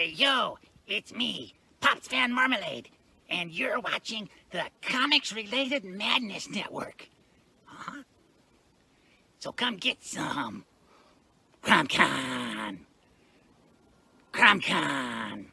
Hey, yo, it's me, Pops Fan Marmalade, and you're watching the Comics-Related Madness Network. Uh-huh. So come get some. CromCon. CromCon.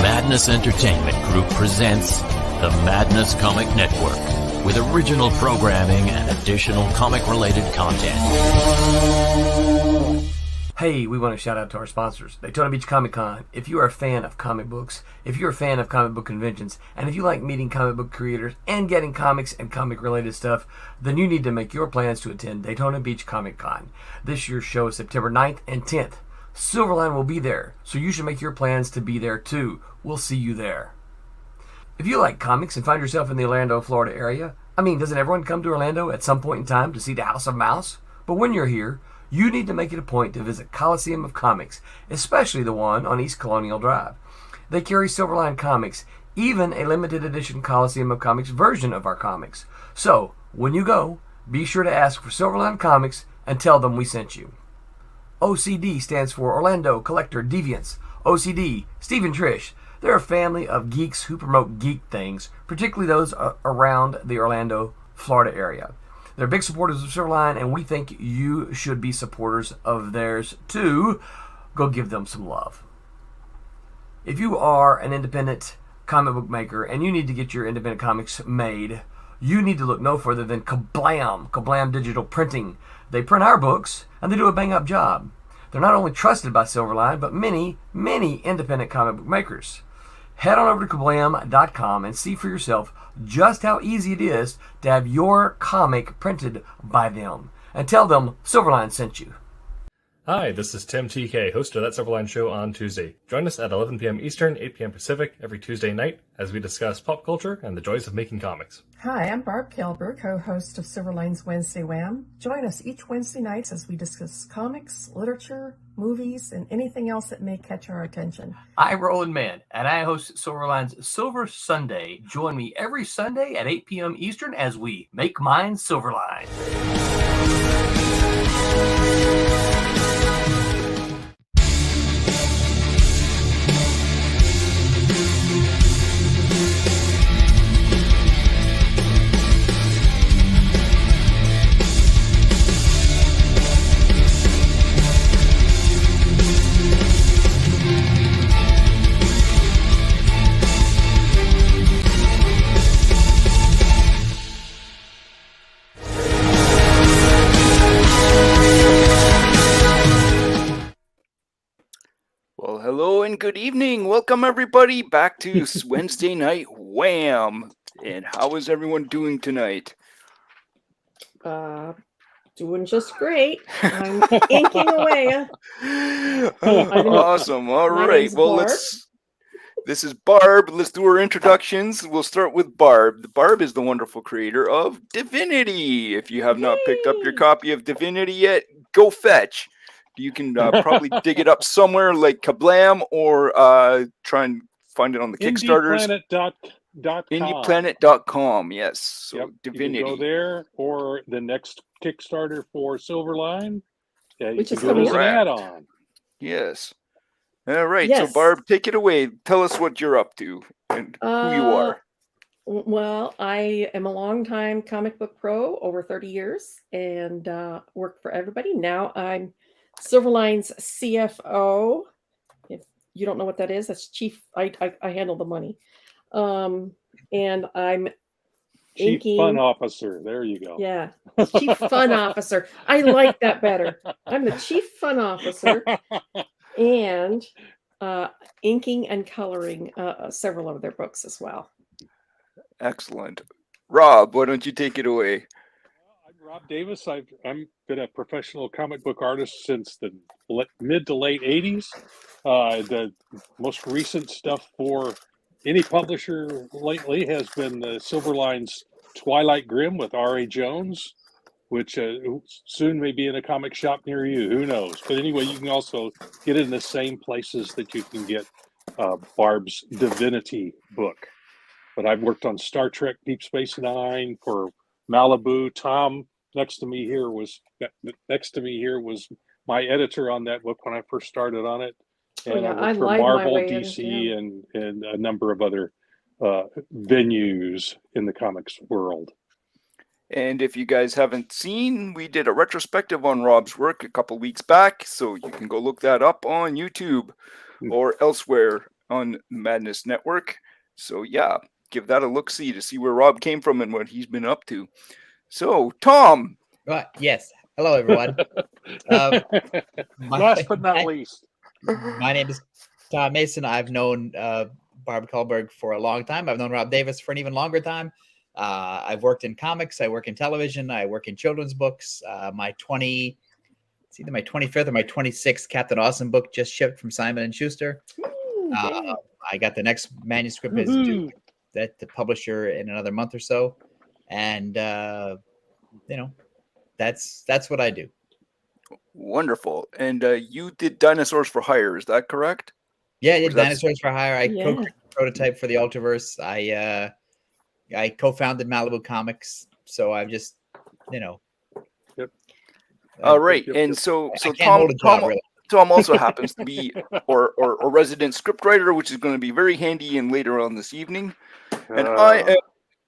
Madness Entertainment Group presents the Madness Comic Network with original programming and additional comic-related content. Hey, we want to shout out to our sponsors, Daytona Beach Comic Con. If you are a fan of comic books, if you're a fan of comic book conventions, and if you like meeting comic book creators and getting comics and comic-related stuff, then you need to make your plans to attend Daytona Beach Comic Con. This year's show is September 9th and 10th. Silverline will be there, so you should make your plans to be there too. We'll see you there. If you like comics and find yourself in the Orlando, Florida area, doesn't everyone come to Orlando at some point in time to see the House of Mouse? But when you're here, you need to make it a point to visit Coliseum of Comics, especially the one on East Colonial Drive. They carry Silverline Comics, even a limited edition Coliseum of Comics version of our comics. So, when you go, be sure to ask for Silverline Comics and tell them we sent you. OCD stands for Orlando Collector Deviants. OCD, Steve and Trish, they're a family of geeks who promote geek things, particularly those around the Orlando, Florida area. They're big supporters of Silverline, and we think you should be supporters of theirs too. Go give them some love. If you are an independent comic book maker and you need to get your independent comics made, you need to look no further than Kablam Digital Printing. They print our books, and they do a bang-up job. They're not only trusted by Silverline, but many, many independent comic book makers. Head on over to kablam.com and see for yourself just how easy it is to have your comic printed by them. And tell them Silverline sent you. Hi, this is Tim TK, host of That Silverline Show on Tuesday. Join us at 11 p.m. Eastern, 8 p.m. Pacific every Tuesday night as we discuss pop culture and the joys of making comics. Hi, I'm Barb Kelber, co-host of Silverline's Wednesday Wham. Join us each Wednesday nights as we discuss comics, literature, movies, and anything else that may catch our attention. I'm Roland Mann, and I host Silverline's Silver Sunday. Join me every Sunday at 8 p.m. Eastern as we make mine Silverline. Well, hello and good evening. Welcome everybody back to Wednesday Night Wham. And how is everyone doing tonight? Doing just great. I'm inking away. Awesome. All right. Well, this is Barb. Let's do our introductions. We'll start with Barb. Barb is the wonderful creator of Divinity. If you have not picked up your copy of Divinity yet, go fetch. You can probably dig it up somewhere like Kablam or try and find it on the Kickstarters. IndiePlanet.com, yes. So yep. Divinity. You can go there, or the next Kickstarter for Silverline, which is coming an add-on. Yes. All right. Yes. So Barb, take it away. Tell us what you're up to and who you are. Well, I am a longtime comic book pro, over 30 years, and worked for everybody. Now I'm Silverline's CFO. If you don't know what that is, that's chief. I handle the money. And I'm Chief inking. Fun Officer. There you go. Yeah, Chief Fun Officer. I like that better. I'm the Chief Fun Officer, and inking and coloring several of their books as well. Excellent. Rob, why don't you take it away? I'm Rob Davis. I've been a professional comic book artist since the mid to late 80s. The most recent stuff for any publisher lately has been Silverline's Twilight Grim with R.A. Jones, which soon may be in a comic shop near you. Who knows? But anyway, you can also get it in the same places that you can get Barb's Divinity book. But I've worked on Star Trek Deep Space Nine for Malibu. Tom next to me here was my editor on that book when I first started on it. And I worked for Marvel, DC, and a number of other venues in the comics world. And if you guys haven't seen, we did a retrospective on Rob's work a couple weeks back, so you can go look that up on YouTube or elsewhere on Madness Network. So yeah, give that a look-see to see where Rob came from and what he's been up to. So, Tom. Right. Yes. Hello, everyone. Last but not least. My name is Tom Mason. I've known Barb Kullberg for a long time. I've known Rob Davis for an even longer time. I've worked in comics. I work in television. I work in children's books. It's either my 25th or my 26th Captain Awesome book just shipped from Simon & Schuster. I got the next manuscript is due at the publisher in another month or so. And, that's what I do. Wonderful. And you did Dinosaurs for Hire, is that correct? Yeah, I did Dinosaurs for Hire. I co-created the prototype for the Ultraverse. I co-founded Malibu Comics. So I've just, Yep. All right. And so Tom also happens to be or a resident scriptwriter, which is going to be very handy and later on this evening. And I am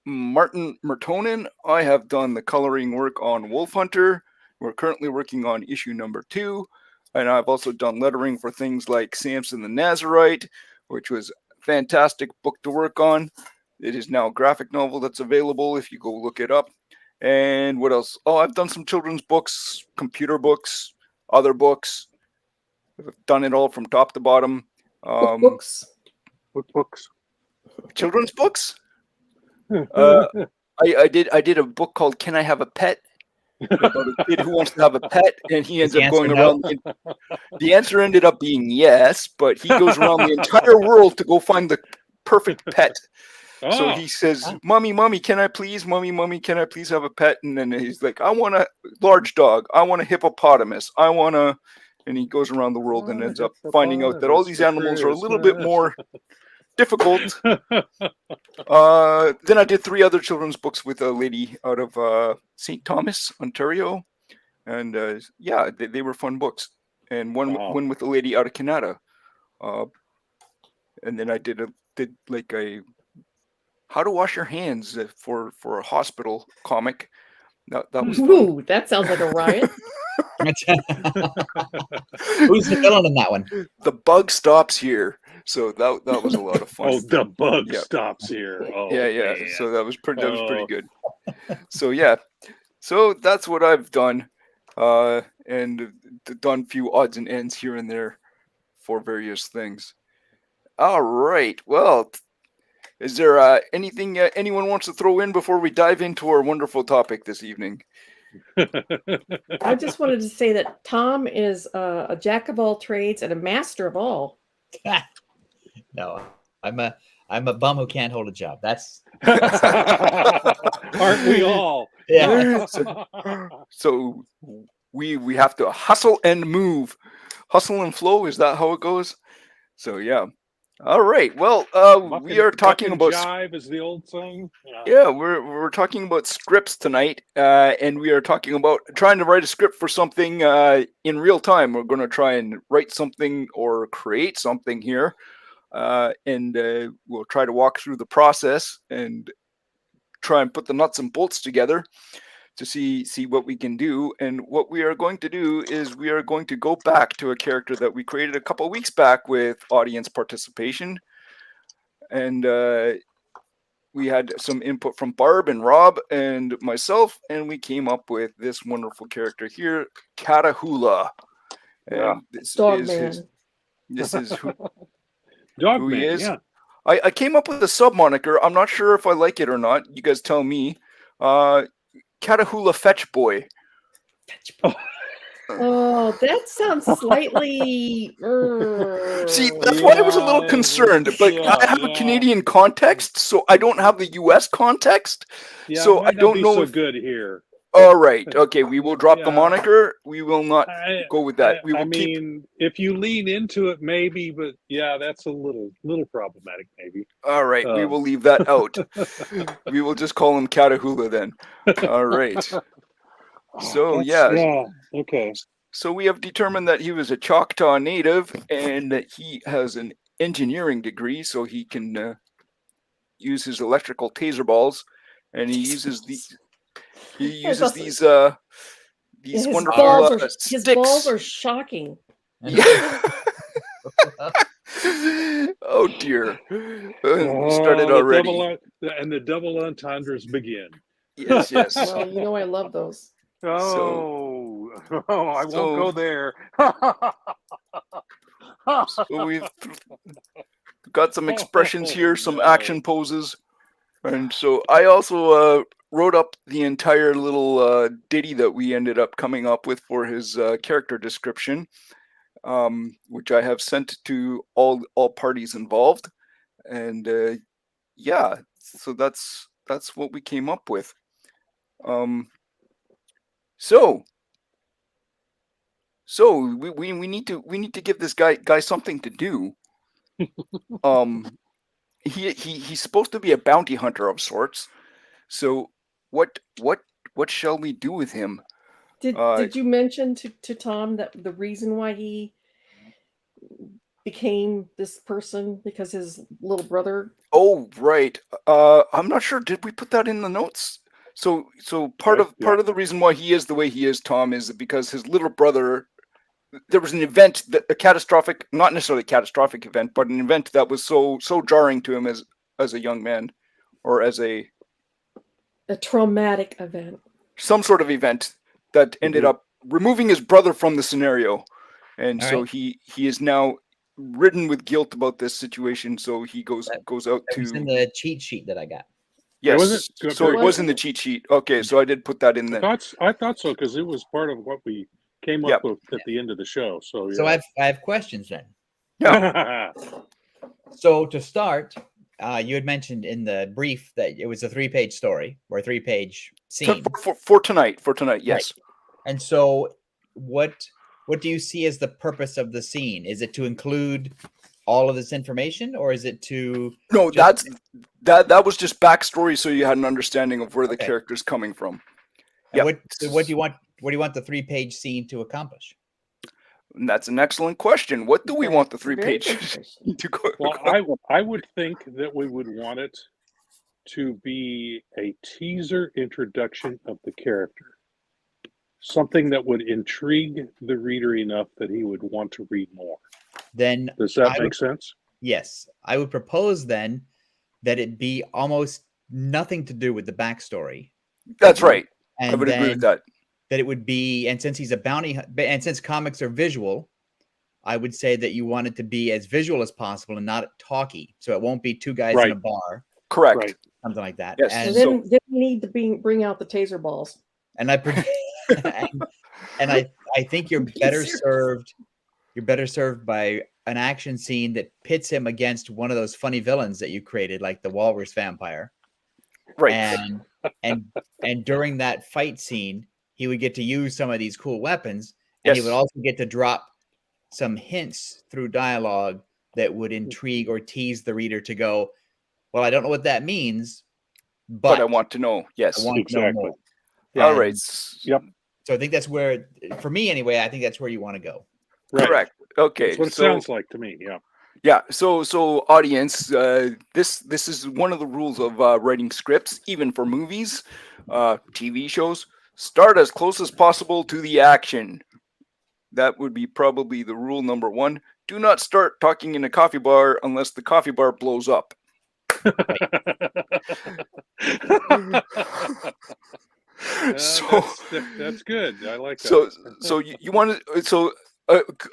Martin Mertonen. I have done the coloring work on Wolf Hunter. We're currently working on issue number 2. And I've also done lettering for things like Samson the Nazarite, which was a fantastic book to work on. It is now a graphic novel that's available if you go look it up. And what else? Oh, I've done some children's books, computer books, other books. I've done it all from top to bottom. Books. Children's books? I did a book called Can I Have a Pet? About a kid who wants to have a pet, and he ends up going around. The answer ended up being yes, but he goes around the entire world to go find the perfect pet. So he says, Mommy, can I please? Mommy, can I please have a pet? And then he's like, I want a large dog. I want a hippopotamus. And he goes around the world and ends up finding out that all these animals are a little bit more difficult. Then I did 3 other children's books with a lady out of St. Thomas, Ontario. And they were fun books. And one with a lady out of Canada. And then I did like a How to Wash Your Hands for a hospital comic. That was fun. Ooh, that sounds like a riot. Who's the villain in that one? The bug stops here. So that was a lot of fun. Oh, the bug stops here. Oh, yeah. Man. So that was pretty good. So yeah. So that's what I've done. And done a few odds and ends here and there for various things. All right. Well, is there anything anyone wants to throw in before we dive into our wonderful topic this evening? I just wanted to say that Tom is a jack of all trades and a master of all. No, I'm a bum who can't hold a job. That's aren't we all? Yeah. So we have to hustle and move, hustle and flow. Is that how it goes? So yeah. All right. Well, we are talking about jive, is the old saying. Yeah, we're talking about scripts tonight, and we are talking about trying to write a script for something in real time. We're going to try and write something or create something here, and we'll try to walk through the process and try and put the nuts and bolts together to see what we can do. And what we are going to do is we are going to go back to a character that we created a couple of weeks back with audience participation. And we had some input from Barb and Rob and myself, and we came up with this wonderful character here, Catahoula. Yeah. And this Dog is man. this is who Dog he man, is. yeah. I came up with a sub moniker. I'm not sure if I like it or not. You guys tell me. Catahoula Fetch Boy. Oh, that sounds slightly. See, that's why I was a little concerned. But I have a Canadian context, so I don't have the U.S. context. Yeah, so it might I don't not be know so if... good here. All right. Okay, we will drop the moniker. We will not go with that. We will if you lean into it, maybe, but yeah, that's a little problematic, maybe. All right, we will leave that out. We will just call him Catahoula then. All right. So okay. So we have determined that he was a Choctaw native and that he has an engineering degree, so he can use his electrical taser balls, and he uses these. He uses these wonderful his sticks. balls are shocking. Yeah. Oh dear. We started already. The double entendres begin. Yes. Well, you know I love those. I won't go there. So we've got some expressions here, some action poses. And so I also wrote up the entire little ditty that we ended up coming up with for his character description, which I have sent to all parties involved. And so that's what we came up with. So we need to give this guy something to do. He's supposed to be a bounty hunter of sorts. So what shall we do with him? Did you mention to Tom that the reason why he became this person because his little brother? Oh, right. I'm not sure. Did we put that in the notes? So part of the reason why he is the way he is, Tom, is because his little brother. There was an event, a catastrophic, not necessarily a catastrophic event, but an event that was so jarring to him as a young man, or as a traumatic event. Some sort of event that ended up removing his brother from the scenario, and he is now ridden with guilt about this situation. So he goes out to. It was in the cheat sheet that I got. Yes, so it was in the cheat sheet. Okay, so I did put that in there. I thought so because it was part of what we came up with at the end of the show. So I have questions then. Yeah. So to start, you had mentioned in the brief that it was a 3-page story or a 3-page scene for tonight. Yes. Right. And so, what do you see as the purpose of the scene? Is it to include all of this information, or is it to? No, that was just backstory, so you had an understanding of where the character's coming from. Yeah. What do you want? What do you want the 3-page scene to accomplish? And that's an excellent question. What do we want the 3-page to go? Well, I would think that we would want it to be a teaser introduction of the character. Something that would intrigue the reader enough that he would want to read more. Then does that make sense? Yes. I would propose then that it be almost nothing to do with the backstory. That's right. And I would agree with that. That it would be, and since he's a bounty, and since comics are visual, I would say that you want it to be as visual as possible and not talky. So it won't be two guys in a bar. Correct. Right. Something like that. Yes. And then we need to bring out the taser balls. And I think you're better served. You're better served by an action scene that pits him against one of those funny villains that you created, like the Walrus Vampire. Right. And during that fight scene, he would get to use some of these cool weapons, and he would also get to drop some hints through dialogue that would intrigue or tease the reader to go, well, I don't know what that means, but I want to know. Yes, I want to know more. All right. Yep. So I think that's where, for me anyway, I think that's where you want to go. Right. Correct. Okay. That's what it sounds like to me. Yeah. Yeah. So audience, this is one of the rules of writing scripts, even for movies, TV shows. Start as close as possible to the action. That would be probably the rule number 1. Do not start talking in a coffee bar unless the coffee bar blows up. So that's good. I like that. So you want to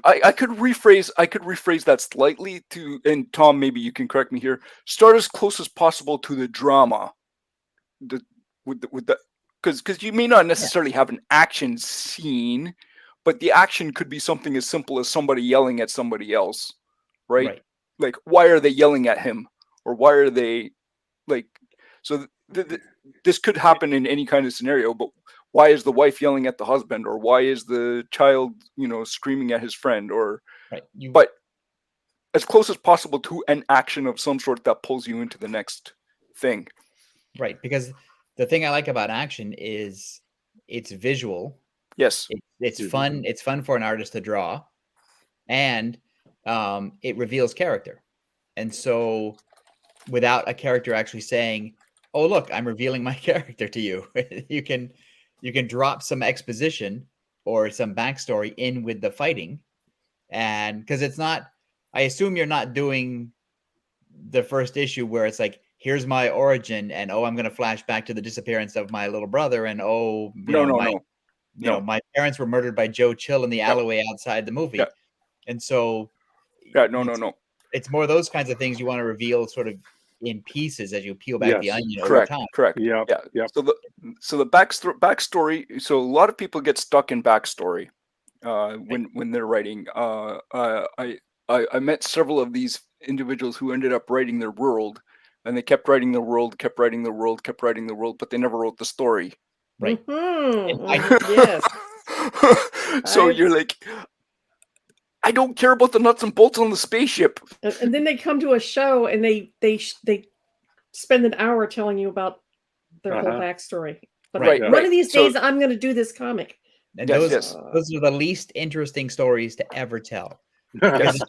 I could rephrase that slightly to, and Tom, maybe you can correct me here. Start as close as possible to the drama. With the because you may not necessarily have an action scene, but the action could be something as simple as somebody yelling at somebody else, right? Like, why are they yelling at him, or why are they like? So this could happen in any kind of scenario, but why is the wife yelling at the husband, or why is the child, screaming at his friend, or but as close as possible to an action of some sort that pulls you into the next thing. Right, because the thing I like about action is it's visual. Yes. It's fun. It's fun for an artist to draw, and it reveals character. And so without a character actually saying, "Oh, look, I'm revealing my character to you," you can drop some exposition or some backstory in with the fighting. And because it's not, I assume you're not doing the first issue where it's like, here's my origin, and I'm going to flash back to the disappearance of my little brother, and no. My parents were murdered by Joe Chill in the alleyway outside the movie. Yeah. And so no. It's more those kinds of things you want to reveal sort of in pieces as you peel back the onion over time. Correct. Yeah. So the backstory. So a lot of people get stuck in backstory when they're writing. I met several of these individuals who ended up writing their world, and they kept writing the world, but they never wrote the story. Right. Yes. So you're like, I don't care about the nuts and bolts on the spaceship. And then they come to a show and they spend an hour telling you about their whole backstory. But one of these days, I'm going to do this comic. And those are the least interesting stories to ever tell. Because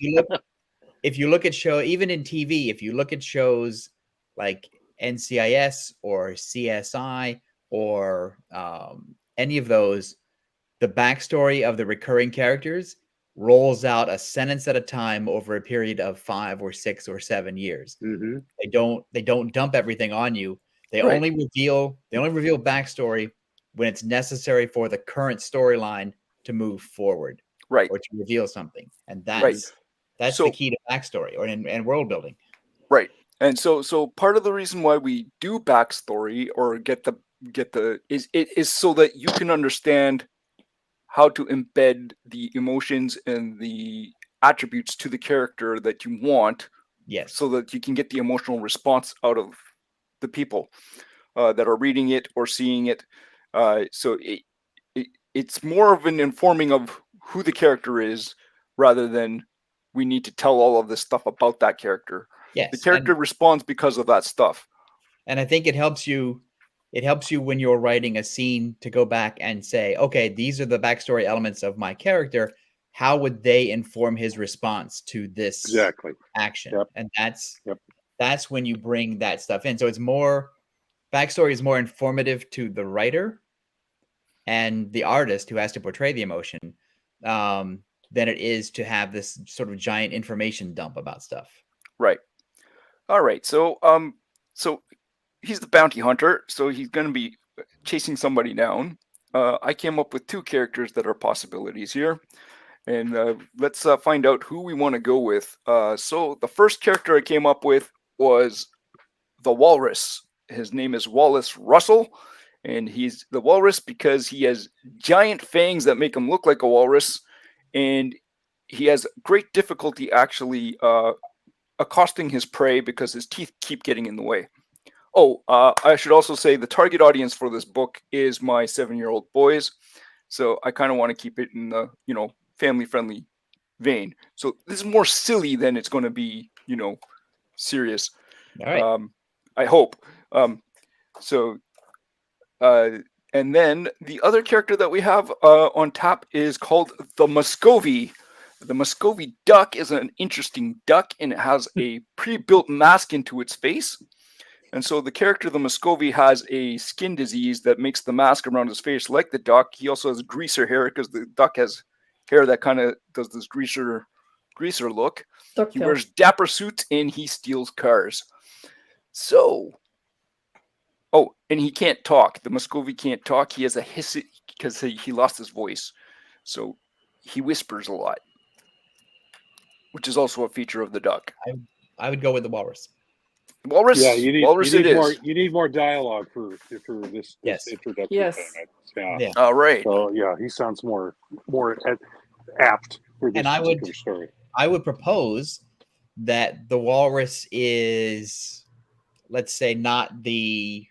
if you look at show, even in TV, if you look at shows like NCIS or CSI or any of those, the backstory of the recurring characters rolls out a sentence at a time over a period of 5 or 6 or 7 years. Mm-hmm. They don't dump everything on you. They only reveal backstory when it's necessary for the current storyline to move forward. Right. Or to reveal something. And that's the key to backstory or in world building. Right. And so part of the reason why we do backstory or get the is so that you can understand how to embed the emotions and the attributes to the character that you want. Yes. So that you can get the emotional response out of the people that are reading it or seeing it. So it's more of an informing of who the character is rather than we need to tell all of this stuff about that character. Yes. The character responds because of that stuff. And I think it helps you when you're writing a scene to go back and say, okay, these are the backstory elements of my character. How would they inform his response to this action? Yep. And that's when you bring that stuff in. So it's more, backstory is more informative to the writer and the artist who has to portray the emotion than it is to have this sort of giant information dump about stuff. Right. All right. So he's the bounty hunter, so he's going to be chasing somebody down. I came up with 2 characters that are possibilities here, and let's find out who we want to go with. So the first character I came up with was the Walrus. His name is Wallace Russell, and he's the Walrus because he has giant fangs that make him look like a walrus, and he has great difficulty actually accosting his prey because his teeth keep getting in the way. Oh, I should also say the target audience for this book is my 7-year-old boys, so I kind of want to keep it in the family-friendly vein. So this is more silly than it's going to be serious. All right. I hope. And then the other character that we have on tap is called the Muscovy. The Muscovy duck is an interesting duck, and it has a pre-built mask into its face. And so the character, the Muscovy, has a skin disease that makes the mask around his face like the duck. He also has greaser hair because the duck has hair that kind of does this greaser look. He wears dapper suits and he steals cars. So, oh, and he can't talk. The Muscovy can't talk. He has a hiss because he lost his voice. So he whispers a lot, which is also a feature of the duck. I would go with the walrus. Walrus. Yeah, you Walrus need it more. is. You need more dialogue for this Yes. introductory Yes. thing. Yeah. Yeah. All right. So yeah, he sounds more apt for this And I would- particular story. I would propose that the walrus is, let's say, not a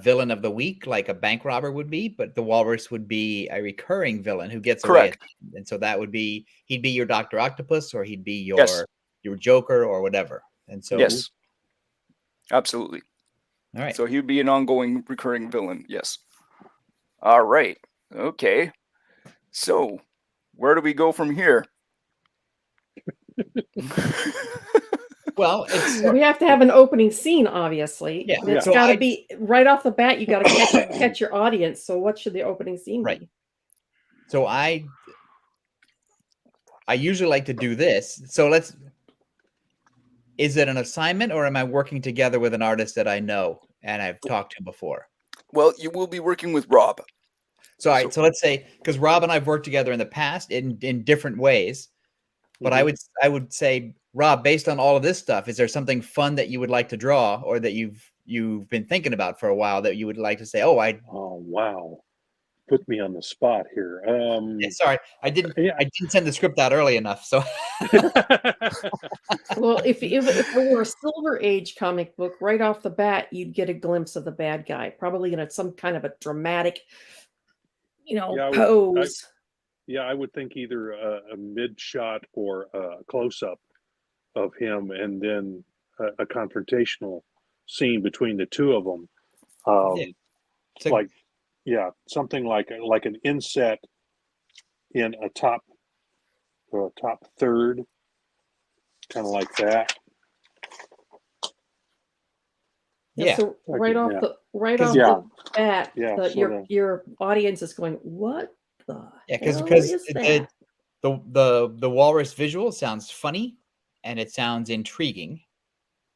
villain of the week like a bank robber would be, but the walrus would be a recurring villain who gets away. Correct. And so that would be, he'd be your Dr. Octopus, or he'd be your Yes. your Joker or whatever. And so Yes. Absolutely. all right. So he would be an ongoing recurring villain. Yes. All right. Okay. So where do we go from here? Well, it's We have to have an opening scene, obviously. Yeah. It's So got to I- be right off the bat. You got to catch your audience. So, what should the opening scene Right. be? So I usually like to do this. So is it an assignment, or am I working together with an artist that I know and I've talked to before? Well, you will be working with Rob. So so let's say, because Rob and I've worked together in the past in different ways, but I would say, Rob, based on all of this stuff, is there something fun that you would like to draw, or that you've been thinking about for a while that you would like to say, oh wow, put me on the spot here. sorry, I didn't send the script out early enough. So Well, if it were a Silver Age comic book, right off the bat, you'd get a glimpse of the bad guy, probably in some kind of a dramatic, pose. I would think either a mid shot or a close up of him, and then a confrontational scene between the two of them. Something like an inset in a top third, kind of like that. Yeah. So right off Yeah. the bat, your audience is going, "What the hell is that?" the walrus visual sounds funny, and it sounds intriguing,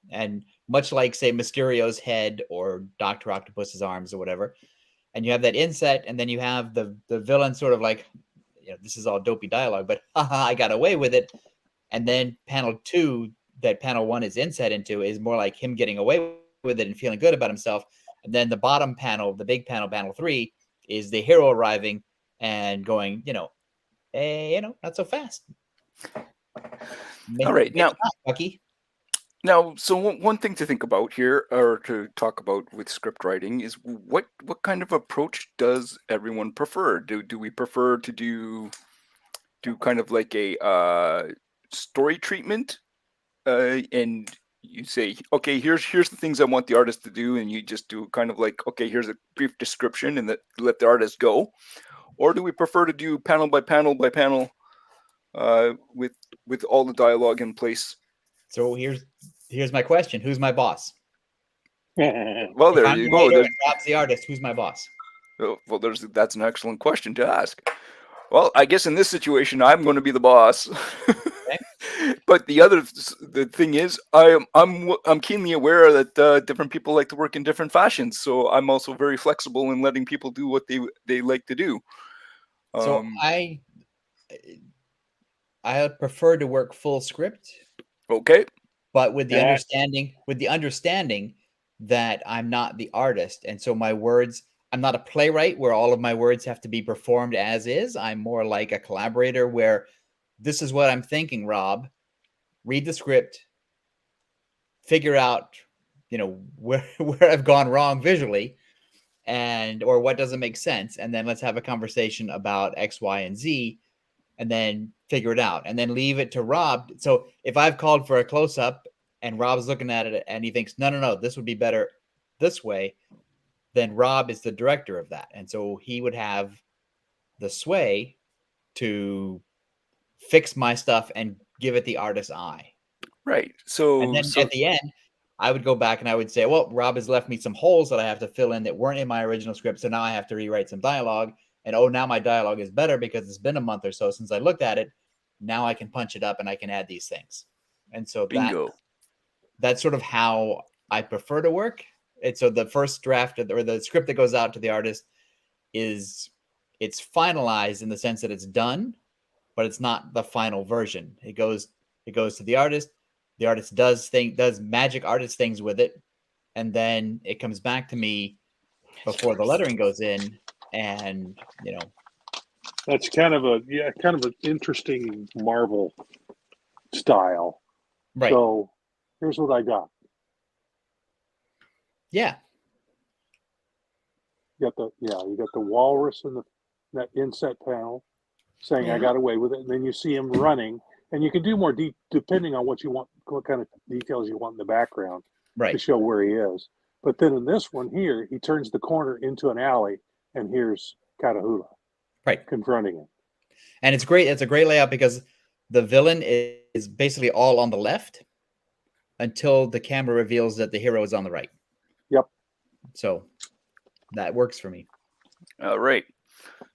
and much like, say, Mysterio's head or Dr. Octopus's arms or whatever. And you have that inset, and then you have the villain sort of like, this is all dopey dialogue, but I got away with it. And then panel 2, that panel 1 is inset into, is more like him getting away with it and feeling good about himself. And then the bottom panel, the big panel, panel 3, is the hero arriving and going, hey, not so fast. All right, now, Bucky. Now, so one thing to think about here, or to talk about with script writing, is what kind of approach does everyone prefer? Do we prefer to do kind of like a story treatment, and you say, okay, here's the things I want the artist to do, and you just do kind of like, okay, here's a brief description, and let the artist go, or do we prefer to do panel by panel by panel, with all the dialogue in place? So here's my question: who's my boss? Well, there you go. Rob's the artist. Who's my boss? Well, that's an excellent question to ask. Well, I guess in this situation, I'm going to be the boss. Okay. But the thing is, I'm keenly aware that different people like to work in different fashions. So I'm also very flexible in letting people do what they like to do. So I prefer to work full script. Okay. But with the understanding that I'm not the artist, and so my words, I'm not a playwright where all of my words have to be performed as is. I'm more like a collaborator where this is what I'm thinking, Rob. Read the script, figure out, where I've gone wrong visually, or what doesn't make sense, and then let's have a conversation about X, Y, and Z, and then figure it out, and then leave it to Rob. So if I've called for a close-up and Rob's looking at it and he thinks, no, this would be better this way, then Rob is the director of that. And so he would have the sway to fix my stuff and give it the artist's eye. Right. So and then at the end, I would go back and I would say, well, Rob has left me some holes that I have to fill in that weren't in my original script. So now I have to rewrite some dialogue. And now my dialogue is better because it's been a month or so since I looked at it. Now I can punch it up and I can add these things. And so bingo. That's sort of how I prefer to work. So the first draft or the script that goes out to the artist it's finalized in the sense that it's done, but it's not the final version. It goes to the artist. The artist does magic artist things with it, and then it comes back to me before the lettering goes in, and That's kind of an interesting Marvel style. right. So here's what I got. Yeah. You got the walrus in that inset panel saying I got away with it, and then you see him running, and you can do more depending on what kind of details you want in the background to show where he is. But then in this one here, he turns the corner into an alley, and here's Catahoula confronting him. And it's great. It's a great layout because the villain is basically all on the left until the camera reveals that the hero is on the right. Yep. So that works for me. All right.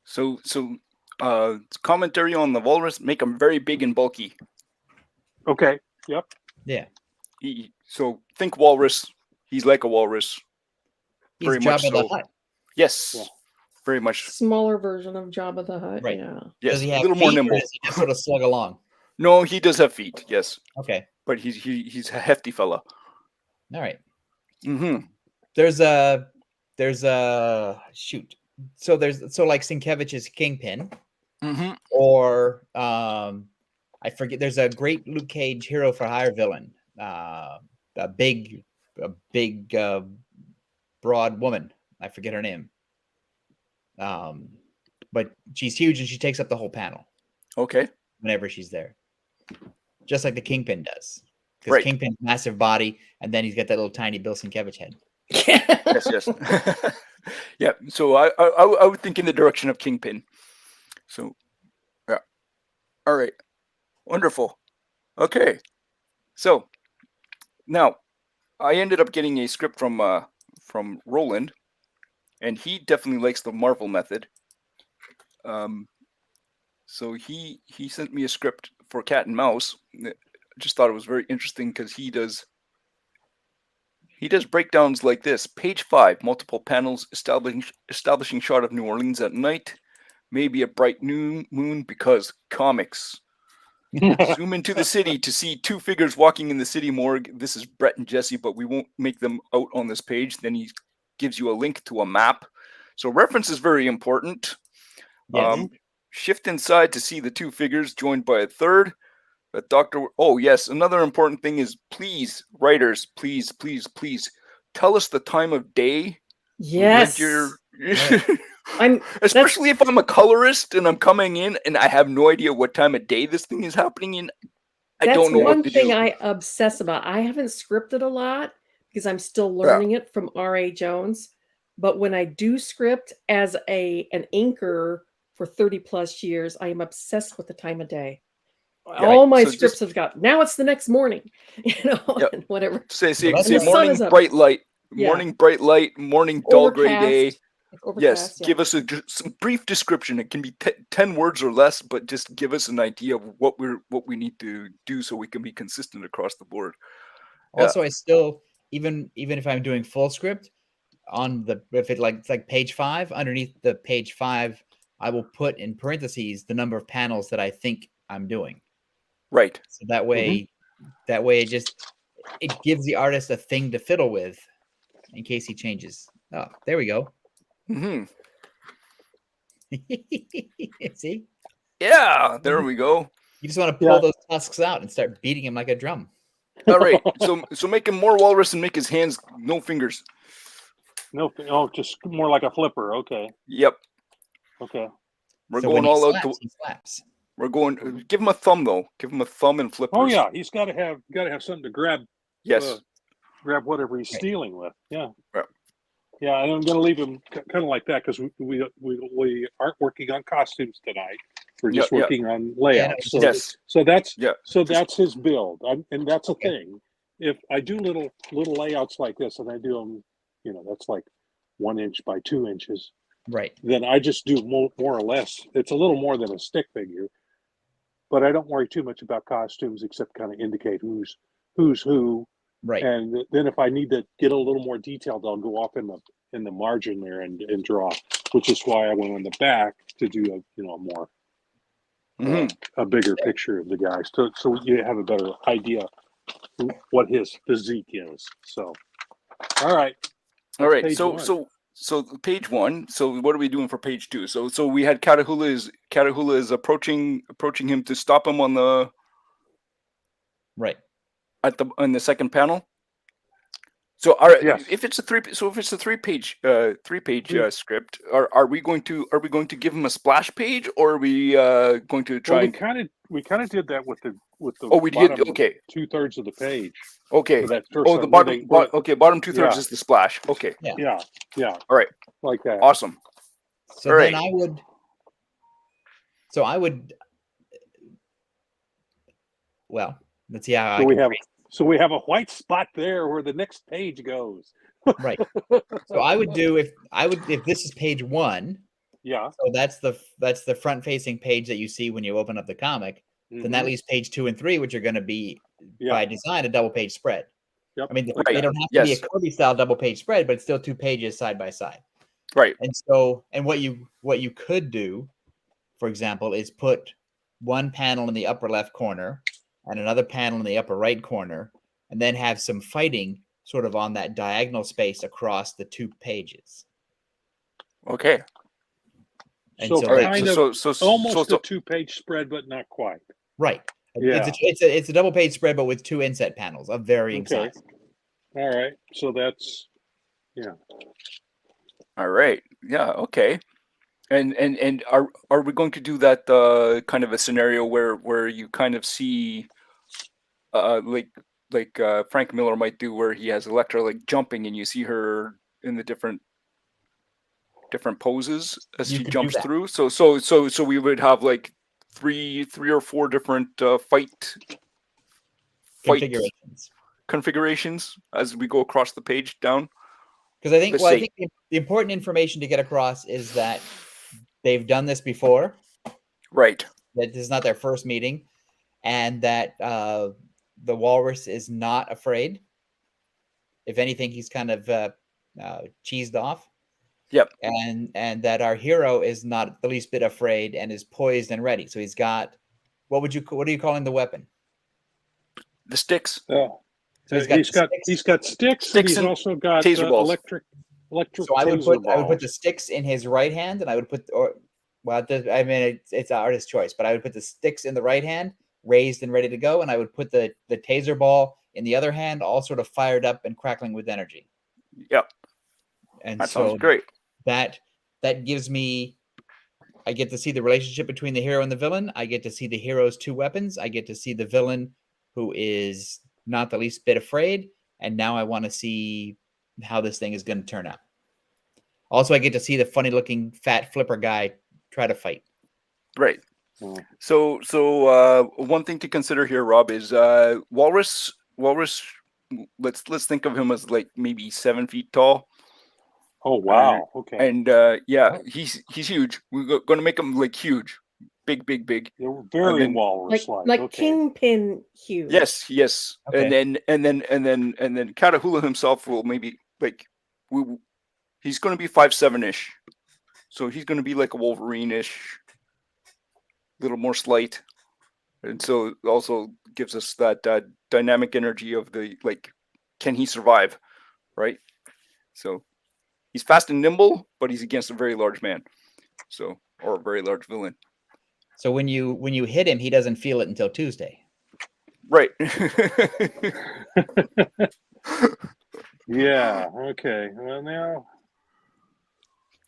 So commentary on the walrus, make him very big and bulky. Okay. Yep. Yeah. So think walrus. He's like a walrus. He's very much Jabba the so. Hutt. Yes. Yeah. Very much. Smaller version of Jabba the Hutt. Right. Yeah. Yes. Does he have a little more feet, or nimble. does he just sort of slug along? No, he does have feet. Yes. Okay. But he's a hefty fella. All right. Mm-hmm. There's a shoot. So like Sienkiewicz's Kingpin, or I forget. There's a great Luke Cage Hero for Hire villain, a big broad woman. I forget her name. But she's huge and she takes up the whole panel. Okay. Whenever she's there, just like the Kingpin does. Because Kingpin's massive body, and then he's got that little tiny Bill Sienkiewicz head. Yes. Yeah. So I would think in the direction of Kingpin. So, yeah. All right. Wonderful. Okay. So now I ended up getting a script from Roland, and he definitely likes the Marvel method. So he sent me a script for Cat and Mouse. I just thought it was very interesting because he does breakdowns like this. Page 5, multiple panels, establishing shot of New Orleans at night. Maybe a bright new moon because comics. Zoom into the city to see two figures walking in the city morgue. This is Brett and Jesse, but we won't make them out on this page. Then he gives you a link to a map. So reference is very important. Yes. Shift inside to see the two figures joined by a third. A doctor. Oh, yes. Another important thing is, please, writers, please tell us the time of day. Yes. Especially if I'm a colorist and I'm coming in and I have no idea what time of day this thing is happening in. I don't know what to do. That's one thing I obsess about. I haven't scripted a lot because I'm still learning it from R.A. Jones. But when I do script as an inker for 30 plus years, I am obsessed with the time of day. All my scripts have got, now it's the next morning, and whatever. Say morning bright light, morning dull gray day. Yes, give us some brief description. It can be 10 words or less, but just give us an idea of what we need to do so we can be consistent across the board. Also, I still even if I'm doing full script if it's like page 5, underneath the page 5, I will put in parentheses the number of panels that I think I'm doing. Right. So that way it gives the artist a thing to fiddle with in case he changes. Oh, there we go. Mm-hmm. See? Yeah, there we go. You just want to pull those tusks out and start beating him like a drum. All right. So make him more walrus and make his hands no fingers. No, just more like a flipper. Okay. Yep. Okay. We're going all out. He slaps. We're going. Give him a thumb though. Give him a thumb and flippers. Oh yeah, he's got to have something to grab. Yes. Grab whatever he's stealing with. Yeah. Right. Yeah, and I'm going to leave him kind of like that because we aren't working on costumes tonight. We're just working on layouts. So that's his build, and that's a thing. If I do little layouts like this, and I do them, that's like 1 inch by 2 inches. Right. Then I just do more or less. It's a little more than a stick figure, but I don't worry too much about costumes except kind of indicate who's who, Right. And then if I need to get a little more detailed, I'll go off in the margin there and draw, which is why I went on the back to do a more a bigger picture of the guy, so you have a better idea what his physique is. So, all right. All right. page So one. so page 1. So what are we doing for page 2? So we had Catahoula is approaching him to stop him on the Right. on the second panel. So Yes. if it's a three page script, are we going to give him a splash page, or are we going to try? Well, we kind of did that with the Oh, we did. bottom Okay. 2/3 of the page. Okay. For that first Oh, one, the where bottom. they- Okay, bottom 2/3 Yeah. is the splash. Okay. Yeah. All right. Like that. Awesome. So All then right. I would. Well, let's see how I So we can have phrase so we have a white spot there where the next page goes. it. Right. So I would do if this is page 1. Yeah. So that's the front facing page that you see when you open up the comic. Then that Mhm. leaves page 2 and 3, which are going to be Yeah. by design a double page spread. Yep. I mean, Right. they don't have to be Yes. a Kirby style double page spread, but it's still 2 pages side by side. Right. And so, and what you could do, for example, is put one panel in the upper left corner and another panel in the upper right corner, and then have some fighting sort of on that diagonal space across the 2 pages. Okay. And So so All right. kind So of so almost so, a 2-page spread, but not quite. right. Yeah. It's a double page spread, but with 2 inset panels of varying Okay. size. All right. So that's all right. Yeah. Okay. And are we going to do that kind of a scenario where you kind of see like Frank Miller might do, where he has Elektra like jumping and you see her in the different poses as You she could do jumps that. through. So we would have like three or four different fight configurations as we go across the page down. Because I think, Let's well, I see. think the important information to get across is that they've done this before, Right. that this is not their first meeting, and that the walrus is not afraid. If anything, he's kind of cheesed off. Yep. And that our hero is not the least bit afraid and is poised and ready. So he's got, what are you calling the weapon? The sticks. So he's he's got sticks and he's and also got taser balls. electric So I would taser put balls. the sticks in his right hand, and I would put, it's artist choice, but I would put the sticks in the right hand, raised and ready to go, and I would put the taser ball in the other hand, all sort of fired up and crackling with energy. Yep. And That so sounds great. that gives me, I get to see the relationship between the hero and the villain. I get to see the hero's two weapons. I get to see the villain who is not the least bit afraid. And now I want to see how this thing is going to turn out. Also, I get to see the funny looking fat flipper guy try to fight. Right. Mm. So one thing to consider here, Rob, is Walrus. Let's think of him as like maybe 7 feet tall. Oh wow! Okay, And he's huge. We're going to make him like huge, big. they're very then- walrus-like. like okay. Kingpin huge. Yes. Okay. And then Catahoula himself will maybe like he's going to be 5'7" so he's going to be like a Wolverine-ish, little more slight, and so it also gives us that dynamic energy of the like, can he survive, right? So he's fast and nimble, but he's against a very large man, or a very large villain, So when you hit him, he doesn't feel it until Tuesday. right? Yeah. Okay. Well, now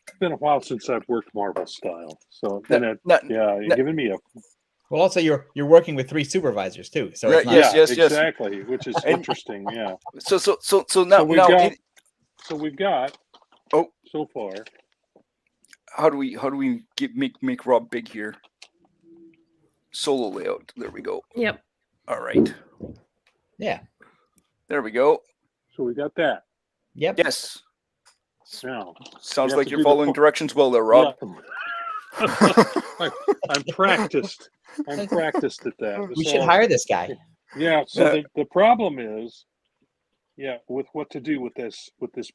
it's been a while since I've worked Marvel style. So then you're giving me a Well, also you're working with 3 supervisors too. So it's not, Yes. exactly, which is And- interesting. Yeah. So now So we've now got. So we've got. Oh. So far. how do we make Rob big here? Solo layout. There we go. Yep. All right. yeah. There we go. So we got that. Yep. Yes. Now. Sounds have like to you're do the following directions well there, Rob. Yeah. I'm practiced. I'm practiced at that. We So, should hire this guy. Yeah. So the problem is, Yeah, with what to do with this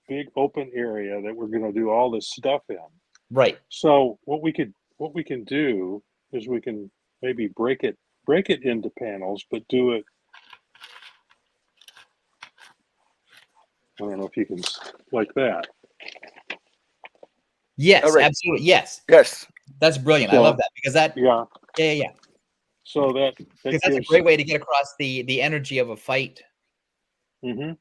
big open area that we're going to do all this stuff in. Right. So what we can do is we can maybe break it into panels, but do it. I don't know if you can like that. Yes, All right. absolutely. Yes. Yes. That's brilliant. I So- love that because that, Yeah. yeah. So that Because that's a gives. great way to get across the energy of a fight. Mm-hmm.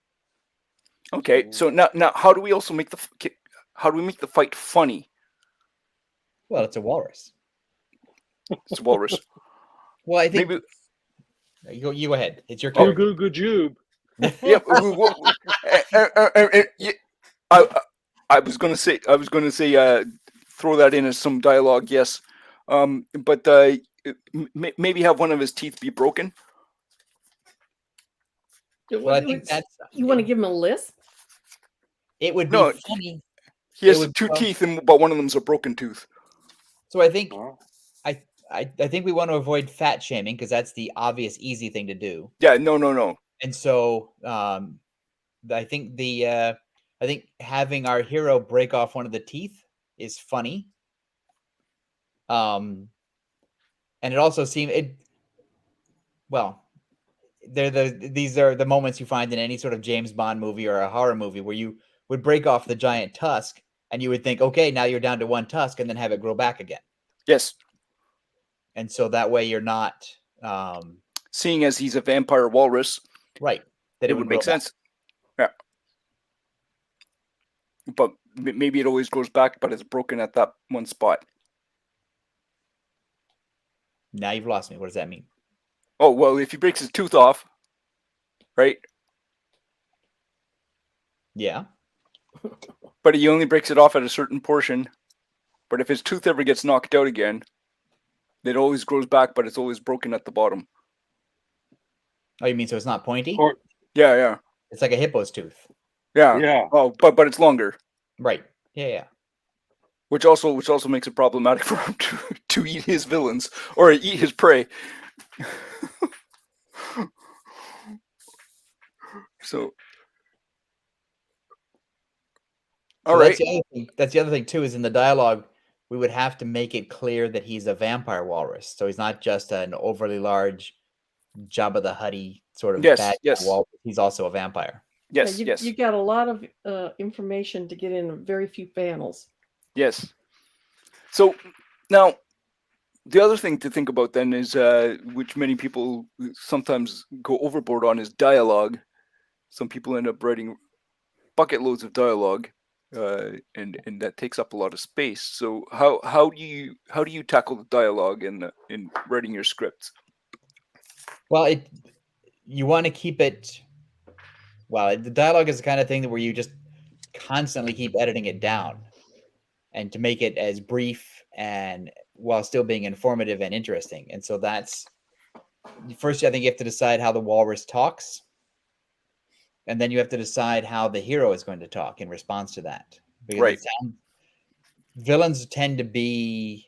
Okay. So now, how do we also make the fight funny? Well, it's a walrus. It's walrus. Well, I think Maybe. you go ahead. It's your Goo character. goo goo jube. Yeah. I was gonna say. Throw that in as some dialogue. Yes. But maybe have one of his teeth be broken. Well, I think that's You want to give him a lisp? it would be No, funny. He has It would- two teeth, but one of them's a broken tooth. So I think Well, I think we want to avoid fat shaming because that's the obvious, easy thing to do. Yeah. No. And so I think I think having our hero break off one of the teeth is funny. And it also seemed these are the moments you find in any sort of James Bond movie or a horror movie where you would break off the giant tusk and you would think, okay, now you're down to one tusk, and then have it grow back again. Yes. And so that way you're not Seeing as he's a vampire walrus, right. That it would make grow back. sense. Yeah. But maybe it always grows back, but it's broken at that one spot. Now you've lost me. What does that mean? Oh, well, if he breaks his tooth off, right? Yeah. But he only breaks it off at a certain portion. But if his tooth ever gets knocked out again, it always grows back, but it's always broken at the bottom. Oh, you mean so it's not pointy? Or Yeah. It's like a hippo's tooth. Yeah. yeah. Oh, but it's longer, Right. Yeah. which also makes it problematic for him to eat his villains or eat his prey. So, all right. That's the other thing too, is in the dialogue, we would have to make it clear that he's a vampire walrus. So he's not just an overly large Jabba the Hutty sort of Yes, bad yes. walrus. He's also a vampire. Yes, you, yes, You got a lot of information to get in very few panels. yes. So now, the other thing to think about then is, which many people sometimes go overboard on, is dialogue. Some people end up writing bucket loads of dialogue, and that takes up a lot of space. So how do you tackle the dialogue in writing your scripts? Well, you want to keep it. Well, the dialogue is the kind of thing where you just constantly keep editing it down, and to make it as brief and while still being informative and interesting. And so that's first. I think you have to decide how the walrus talks, and then you have to decide how the hero is going to talk in response to that. Because Right. Villains tend to be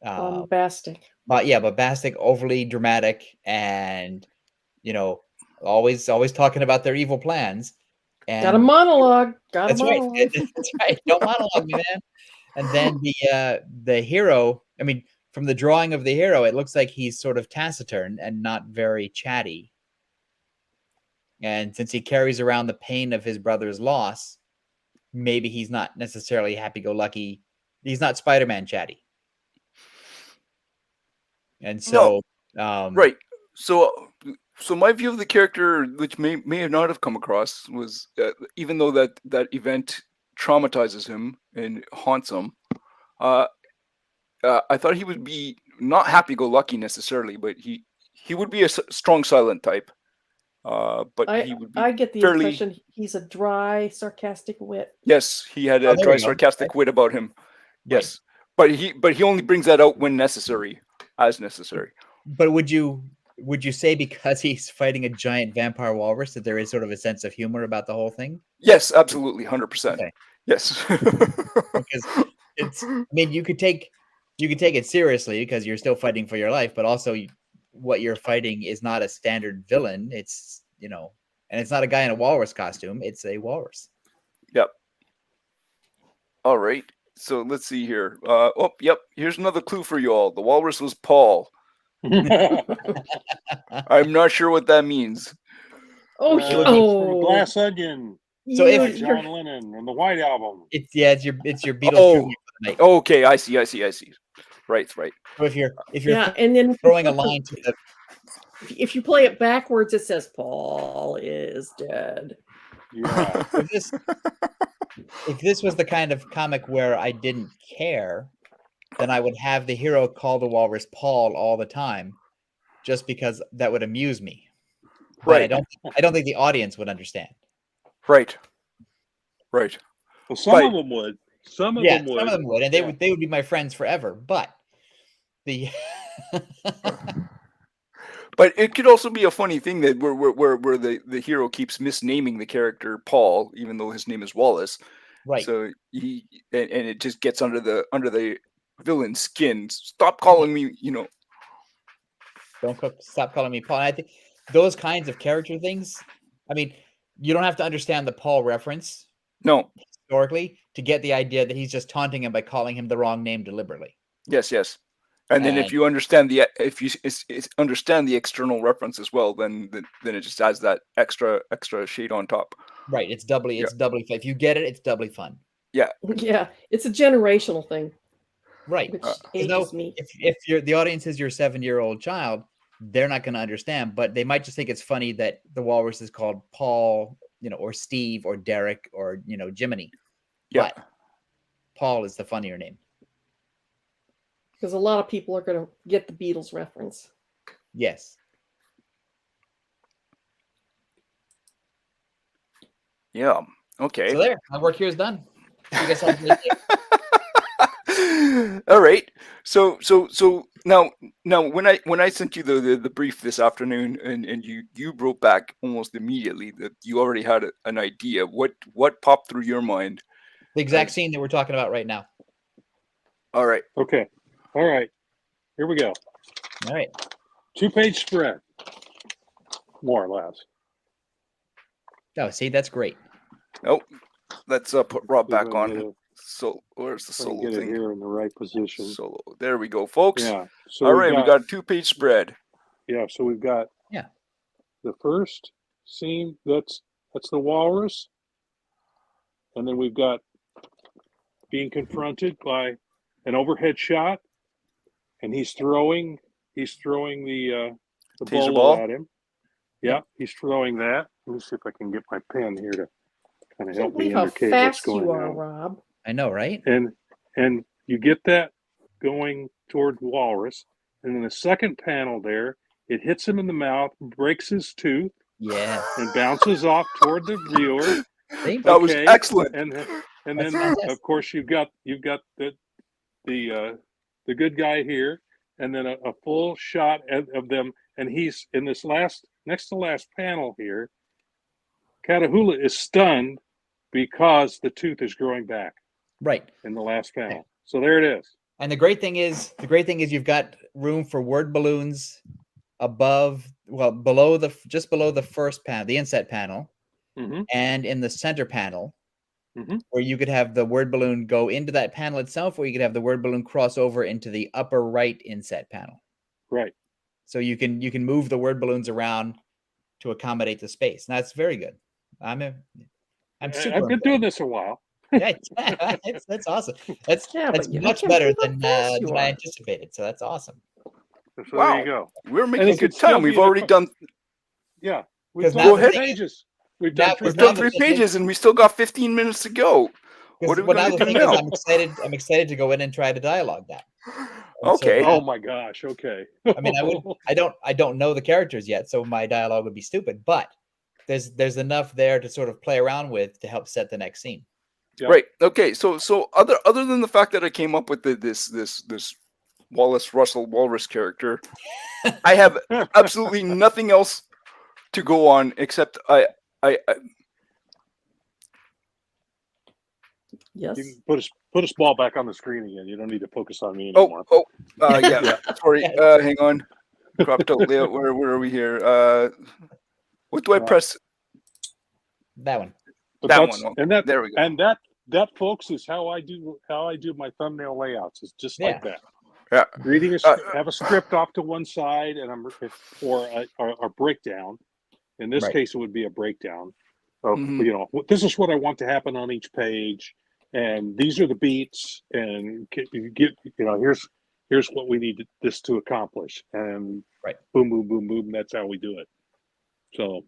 Bombastic. bombastic, overly dramatic, and always talking about their evil plans. And Got a monologue. that's right. That's right. Don't monologue me, man. And then the hero. I mean, from the drawing of the hero, it looks like he's sort of taciturn and not very chatty. And since he carries around the pain of his brother's loss, maybe he's not necessarily happy-go-lucky. He's not Spider-Man chatty. And so, Right. So my view of the character, which may not have come across, was even though that event traumatizes him and haunts him, I thought he would be not happy-go-lucky necessarily, but he would be a strong silent type. But he would be I get the fairly. impression he's a dry, sarcastic wit. Yes, he had Oh, a there dry, we go. sarcastic wit about him. Yes, but he only brings that out when necessary, as necessary. but would you say because he's fighting a giant vampire walrus that there is sort of a sense of humor about the whole thing? Yes, absolutely, 100%. Okay. Yes. Because I mean, you could take it seriously because you're still fighting for your life, but also what you're fighting is not a standard villain. It's And it's not a guy in a walrus costume; it's a walrus. Yep. All right. So let's see here. Yep. Here's another clue for you all. The walrus was Paul. I'm not sure what that means. Oh, From Glass Onion. So by if John Lennon on the White Album. it's your Beatles Oh. tribute for the night. Okay, I see. Right. So if you're yeah, and then throwing a line to the if you play it backwards, it says Paul is dead. Yeah. if this was the kind of comic where I didn't care, then I would have the hero call the walrus Paul all the time, just because that would amuse me. But Right. I don't think the audience would understand. Right. Well, some Right. of them would. Some of Yeah, them would. some of them would, and they would be my friends forever. But the But it could also be a funny thing that where the hero keeps misnaming the character Paul, even though his name is Wallace. right. So and it just gets under the villain's skin. Stop calling me, Stop calling me Paul. And I think those kinds of character things. I mean, you don't have to understand the Paul reference No. historically to get the idea that he's just taunting him by calling him the wrong name deliberately. Yes. And then if you understand understand the external reference as well, then it just adds that extra shade on top. Right. It's doubly fun. If you get it, it's doubly fun. Yeah, it's a generational thing. Right. Which You know, ages me. if the audience is your 7-year-old child, they're not going to understand, but they might just think it's funny that the walrus is called Paul, or Steve or Derek or Jiminy. Yeah. But Paul is the funnier name. Because a lot of people are going to get the Beatles reference. Yes. Yeah. Okay. So there, my work here is done. You guys have a good day. All right. So now when I sent you the brief this afternoon and you wrote back almost immediately that you already had an idea. What popped through your mind? The exact scene that we're talking about right now. All right. Okay. All right. Here we go. All right. 2-page spread. More or less. Oh, see, that's great. Oh, let's put Rob back We're gonna on. get So where's the Try to solo get it thing? here in the right position. Solo. There we go, folks. Yeah. So All right, we got a 2-page spread. Yeah. So we've got the first scene. That's the walrus, and then we've got being confronted by an overhead shot, and he's throwing the Taser bolo ball? at him. Yeah, he's throwing that. Let me see if I can get my pen here to kind of I help can't me believe how indicate what's fast going you are, on. Rob. I know, right? And you get that going toward Walrus, and in the second panel there, it hits him in the mouth, breaks his tooth, Yeah. and bounces off toward the viewer. See? That was excellent. And That's then fantastic. of course you've got the good guy here, and then a full shot of them, and he's in this next to last panel here. Catahoula is stunned because the tooth is growing back Right. in the last panel. So there it is. And the great thing is you've got room for word balloons below the first panel, the inset panel, Mm-hmm. and in the center panel, Mhm. where you could have the word balloon go into that panel itself, or you could have the word balloon cross over into the upper right inset panel. Right. So you can move the word balloons around to accommodate the space. And that's very good. I'm super. I've been doing this a while. Yeah, that's awesome. That's but you much can't better believe than how fast you I are. anticipated. So that's awesome. So Wow. there you go. We're And making it good could still time. be We've in a already co- done Yeah. We've 'Cause done now the 3 thing- pages. We've now- done 3 we've done now 3 the- pages and we still got 15 minutes to go. What are we now going the to do thing is, now? I'm excited to go in and try to dialogue that. And Okay. so, Oh my gosh. Okay. I mean, I don't know the characters yet, so my dialogue would be stupid. But there's enough there to sort of play around with to help set the next scene. Yeah. Right. Okay. So other than the fact that I came up with this Wallace Russell Walrus character, I have absolutely nothing else to go on except I Yes. You can put a ball back on the screen again. You don't need to focus on me oh anymore. oh yeah. Sorry. Hang on. Cropped out layout. Where are we here? What do I press? That one. But That that's one. and that There we go. and that folks is how I do my thumbnail layouts. It's just like that. Yeah. Reading have a script off to one side and or a breakdown. In this Right. case, it would be a breakdown of Mhm. This is what I want to happen on each page, and these are the beats, and here's what we need this to accomplish, and Right. boom, boom, boom, boom. That's how we do it. So,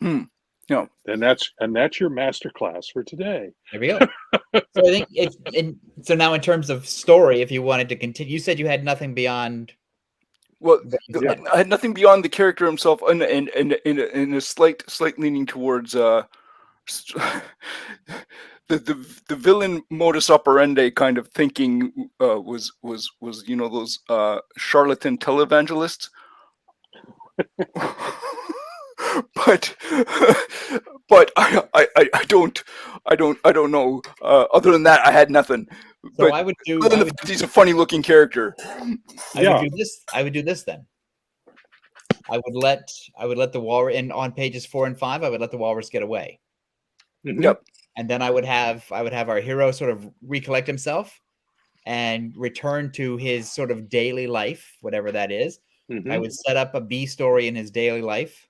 No. and that's your master class for today. There we go. So I think so now in terms of story, if you wanted to continue, you said you had nothing beyond. Well, Yeah. I had nothing beyond the character himself, and a slight leaning towards the villain modus operandi kind of thinking was those charlatan televangelists. but I don't know. Other than that, I had nothing. So But I would do. other than the fact he's a funny looking character. I would do this then. I would let the walrus on pages 4 and 5. I would let the walrus get away. Yep. And then I would have our hero sort of recollect himself and return to his sort of daily life, whatever that is. I would set up a B story in his daily life.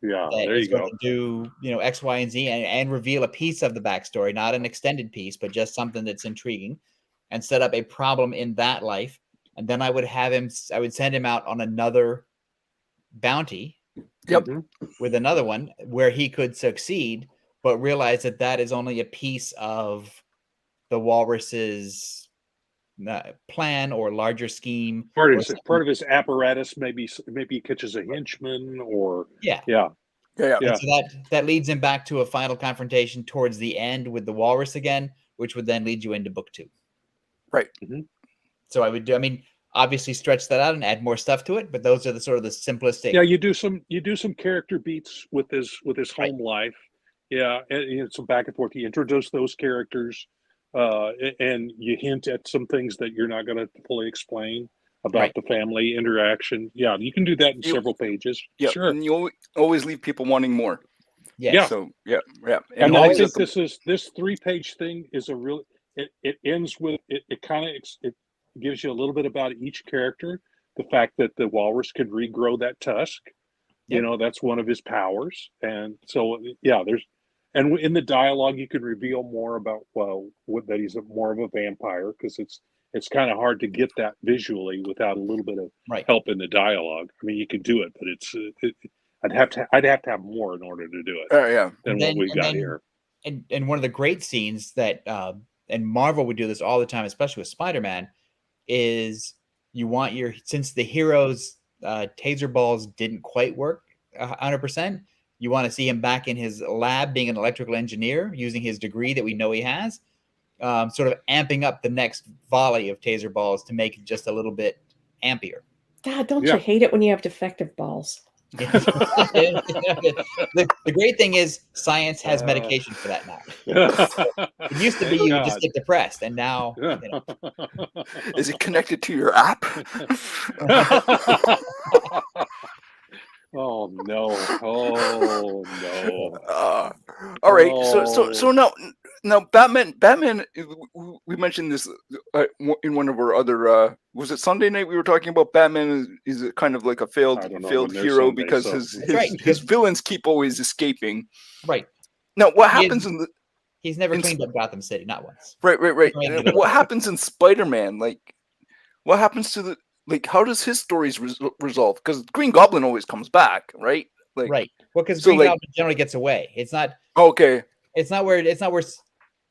Yeah, That there is you going go. to do X, Y, and Z, and reveal a piece of the backstory, not an extended piece, but just something that's intriguing, and set up a problem in that life. And then I would send him out on another bounty. Yep. With another one where he could succeed, but realize that is only a piece of the walrus's plan or larger scheme. Part of his apparatus. Maybe he catches a henchman, or Yeah. yeah. And so that leads him back to a final confrontation towards the end with the walrus again, which would then lead you into book 2. Right. So I would obviously stretch that out and add more stuff to it, but those are the sort of the simplistic. Yeah, you do some character beats with his home life. Yeah, and some back and forth. You introduce those characters, and you hint at some things that you're not going to fully explain about the family interaction. Yeah, you can do that in several pages. Yeah, Sure. and you always leave people wanting more. Yeah. So yeah. And I always think at the- this 3-page thing is a real. It ends with it kind of it gives you a little bit about each character. The fact that the walrus could regrow that tusk, that's one of his powers. And so and in the dialogue you can reveal more about that he's more of a vampire, because it's kind of hard to get that visually without a little bit of help in the dialogue. I mean, you could do it, but I'd have to have more in order to do it. Than what we've got here. And one of the great scenes that and Marvel would do this all the time, especially with Spider-Man, is since the hero's taser balls didn't quite work 100%, you want to see him back in his lab being an electrical engineer, using his degree that we know he has, sort of amping up the next volley of taser balls to make it just a little bit ampier. God, don't you hate it when you have defective balls? The great thing is science has medication for that now. It used to be you would just get depressed, and now Is it connected to your app? Oh no! All right. So now Batman. We mentioned this in one of our other. Was it Sunday night? We were talking about Batman is kind of like a failed hero Sunday, because so. his villains keep always escaping. Right. Now, what happens he's never cleaned up Gotham City, not once. Right. And what happens in Spider-Man? Like, what happens to how does his stories resolve? Because Green Goblin always comes back, right? Right. Well, because Green Goblin generally gets away. It's not okay. It's not where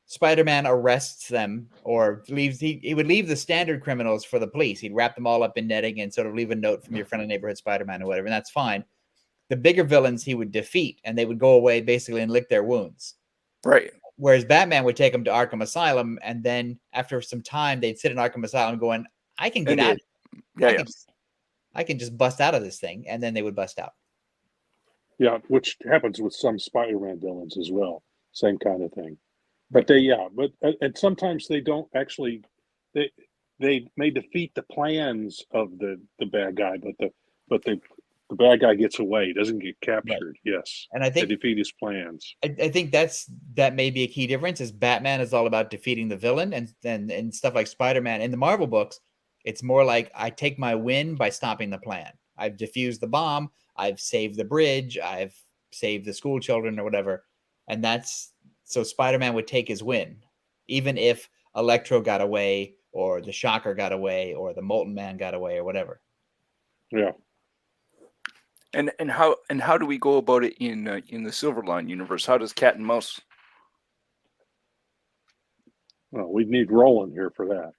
Spider-Man arrests them or leaves. He would leave the standard criminals for the police. He'd wrap them all up in netting and sort of leave a note from your friendly neighborhood Spider-Man or whatever, and that's fine. The bigger villains he would defeat, and they would go away basically and lick their wounds. Right. Whereas Batman would take them to Arkham Asylum, and then after some time, they'd sit in Arkham Asylum going, I can get out. I can just bust out of this thing, and then they would bust out. Yeah, which happens with some Spider-Man villains as well. Same kind of thing. But and sometimes they don't actually. They may defeat the plans of the bad guy, but the bad guy gets away, doesn't get captured. Yes, And I they think defeat his plans. I think that may be a key difference. Is Batman is all about defeating the villain, and stuff like Spider-Man in the Marvel books, it's more like I take my win by stopping the plan. I've defused the bomb. I've saved the bridge. I've saved the school children or whatever, and that's so Spider-Man would take his win, even if Electro got away, or the Shocker got away, or the Molten Man got away, or whatever. Yeah. And how do we go about it in the Silverline universe? How does Cat and Mouse? Well, we'd need Roland here for that.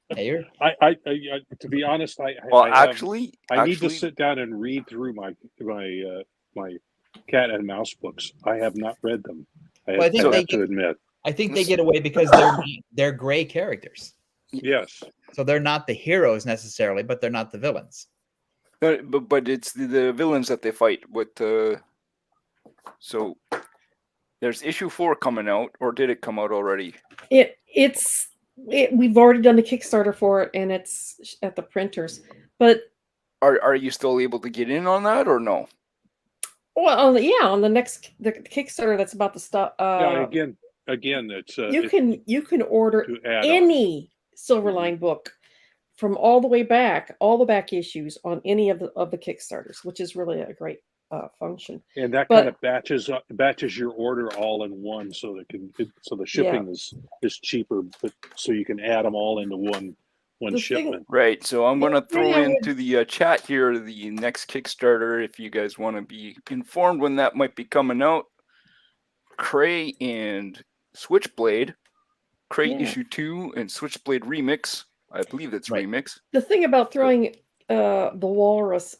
Hey, I to be honest, I need to sit down and read through my Cat and Mouse books. I have not read them. I have to admit. I think they get away because they're gray characters. Yes. So they're not the heroes necessarily, but they're not the villains. But it's the villains that they fight with. So there's issue 4 coming out, or did it come out already? We've already done the Kickstarter for it, and it's at the printers. But are you still able to get in on that, or no? Well, on the Kickstarter that's about to stop. Yeah, again, it's you can order any Silverline book from all the back issues on any of the Kickstarters, which is really a great function. And that kind of batches your order all in one, so the shipping is cheaper, but so you can add them all into one shipment. Right. So I'm going to throw into the chat here the next Kickstarter if you guys want to be informed when that might be coming out. Cray and Switchblade, Cray issue 2 and Switchblade Remix. I believe that's Remix. The thing about throwing the Walrus